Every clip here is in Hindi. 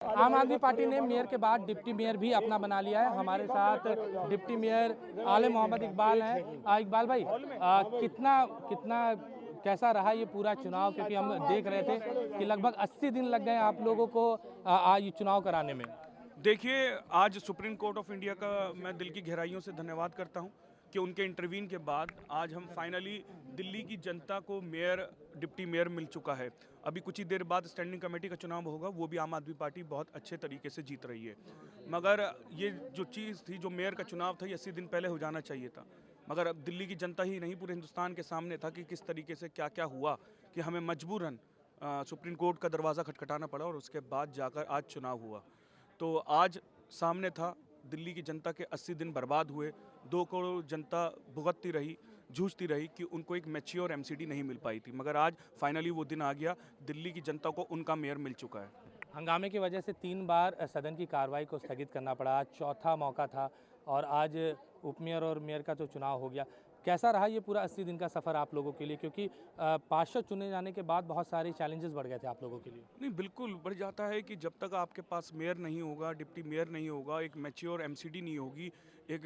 आम आदमी पार्टी ने मेयर के बाद डिप्टी मेयर भी अपना बना लिया है। हमारे साथ डिप्टी मेयर आले मोहम्मद इकबाल हैं। इकबाल भाई, कितना कितना कैसा रहा ये पूरा चुनाव, क्योंकि हम देख रहे थे कि लगभग 80 दिन लग गए आप लोगों को ये चुनाव कराने में। देखिए, आज सुप्रीम कोर्ट ऑफ इंडिया का मैं दिल की गहराइयों से धन्यवाद करता हूं कि उनके इंटरवीन के बाद आज हम फाइनली दिल्ली की जनता को मेयर डिप्टी मेयर मिल चुका है। अभी कुछ ही देर बाद स्टैंडिंग कमेटी का चुनाव होगा, वो भी आम आदमी पार्टी बहुत अच्छे तरीके से जीत रही है। मगर ये जो चीज़ थी, जो मेयर का चुनाव था, ये 80 दिन पहले हो जाना चाहिए था। मगर अब दिल्ली की जनता ही नहीं, पूरे हिंदुस्तान के सामने था कि किस तरीके से क्या क्या हुआ कि हमें मजबूरन सुप्रीम कोर्ट का दरवाज़ा खटखटाना पड़ा और उसके बाद जाकर आज चुनाव हुआ। तो आज सामने था, दिल्ली की जनता के 80 दिन बर्बाद हुए। 2 करोड़ जनता भुगतती रही, जूझती रही कि उनको एक मैच्योर एमसीडी नहीं मिल पाई थी। मगर आज फाइनली वो दिन आ गया, दिल्ली की जनता को उनका मेयर मिल चुका है। हंगामे की वजह से 3 बार सदन की कार्रवाई को स्थगित करना पड़ा। आज चौथा मौका था और आज उपमेयर और मेयर का तो चुनाव हो गया। कैसा रहा ये पूरा 80 दिन का सफ़र आप लोगों के लिए, क्योंकि पार्षद चुने जाने के बाद बहुत सारे चैलेंजेस बढ़ गए थे आप लोगों के लिए? नहीं, बिल्कुल बढ़ जाता है कि जब तक आपके पास मेयर नहीं होगा, डिप्टी मेयर नहीं होगा, एक मैच्योर एमसीडी नहीं होगी, एक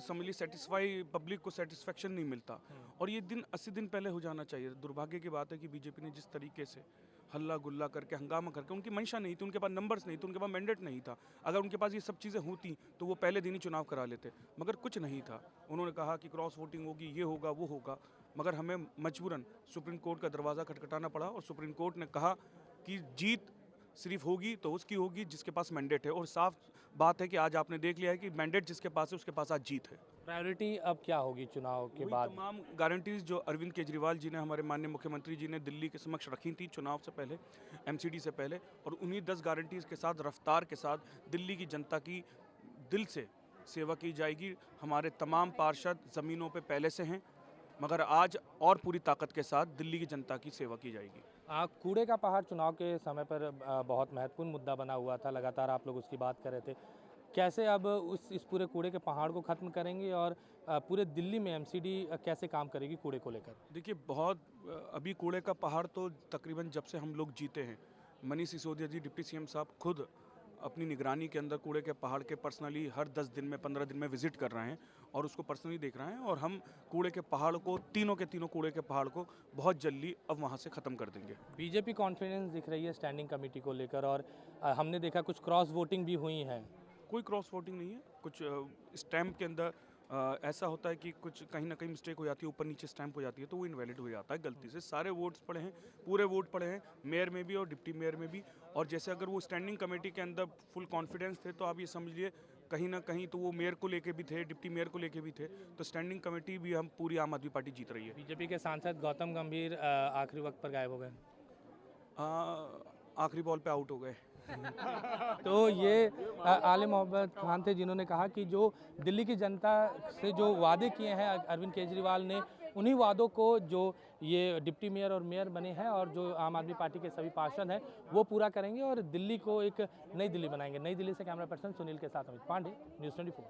समझ ली सेटिस्फाई पब्लिक को सेटिस्फेक्शन नहीं मिलता। और ये दिन 80 दिन पहले हो जाना चाहिए। दुर्भाग्य की बात है कि बीजेपी ने जिस तरीके से हल्ला गुल्ला करके, हंगामा करके, उनकी मंशा नहीं थी, उनके पास नंबर्स नहीं थे, उनके पास मैंडेट नहीं था। अगर उनके पास ये सब चीज़ें होती तो वो पहले दिन ही चुनाव करा लेते, मगर कुछ नहीं था। उन्होंने कहा कि क्रॉस वोटिंग होगी, ये होगा, वो होगा, मगर हमें मजबूरन सुप्रीम कोर्ट का दरवाज़ा खटखटाना पड़ा और सुप्रीम कोर्ट ने कहा कि जीत सिर्फ होगी तो उसकी होगी जिसके पास मैंडेट है। और साफ बात है कि आज आपने देख लिया है कि मैंडेट जिसके पास है उसके पास आज जीत है। प्रायोरिटी अब क्या होगी चुनाव के वही बाद? तमाम गारंटीज जो अरविंद केजरीवाल जी ने, हमारे माननीय मुख्यमंत्री जी ने दिल्ली के समक्ष रखी थी चुनाव से पहले, एमसीडी से पहले, और उन्हीं 10 गारंटीज के साथ, रफ्तार के साथ दिल्ली की जनता की दिल से सेवा की जाएगी। हमारे तमाम पार्षद ज़मीनों पे पहले से हैं, मगर आज और पूरी ताकत के साथ दिल्ली की जनता की सेवा की जाएगी। कूड़े का पहाड़ चुनाव के समय पर बहुत महत्वपूर्ण मुद्दा बना हुआ था, लगातार आप लोग उसकी बात कर रहे थे। कैसे अब इस पूरे कूड़े के पहाड़ को ख़त्म करेंगे और पूरे दिल्ली में एमसीडी कैसे काम करेगी कूड़े को लेकर? देखिए, बहुत अभी कूड़े का पहाड़ तो तकरीबन जब से हम लोग जीते हैं, मनीष सिसोदिया जी डिप्टी सीएम साहब खुद अपनी निगरानी के अंदर कूड़े के पहाड़ के पर्सनली हर 10 दिन में, 15 दिन में विजिट कर रहे हैं और उसको पर्सनली देख रहे हैं। और हम कूड़े के पहाड़ को, तीनों के तीनों कूड़े के पहाड़ को बहुत जल्दी अब वहाँ से ख़त्म कर देंगे। बीजेपी कॉन्फिडेंस दिख रही है स्टैंडिंग कमेटी को लेकर, और हमने देखा कुछ क्रॉस वोटिंग भी हुई है। कोई क्रॉस वोटिंग नहीं है। कुछ स्टैम्प के अंदर ऐसा होता है कि कुछ कहीं ना कहीं मिस्टेक हो जाती है, ऊपर नीचे स्टैम्प हो जाती है, तो वो इनवैलिड हो जाता है गलती से। सारे वोट्स पड़े हैं, पूरे वोट पड़े हैं, मेयर में भी और डिप्टी मेयर में भी। और जैसे अगर वो स्टैंडिंग कमेटी के अंदर फुल कॉन्फिडेंस थे, तो आप ये समझिए कहीं ना कहीं तो वो मेयर को लेके भी थे, डिप्टी मेयर को लेके भी थे। तो स्टैंडिंग कमेटी भी हम पूरी आम आदमी पार्टी जीत रही है। बीजेपी के सांसद गौतम गंभीर आखिरी वक्त पर गायब हो गए। आखिरी बॉल पे आउट हो गए। तो ये आले मोहम्मद खान थे जिन्होंने कहा कि जो दिल्ली की जनता से जो वादे किए हैं अरविंद केजरीवाल ने, उन्हीं वादों को जो ये डिप्टी मेयर और मेयर बने हैं और जो आम आदमी पार्टी के सभी पार्षद हैं वो पूरा करेंगे और दिल्ली को एक नई दिल्ली बनाएंगे। नई दिल्ली से कैमरा पर्सन सुनील के साथ अमित पांडे, न्यूज़ 24।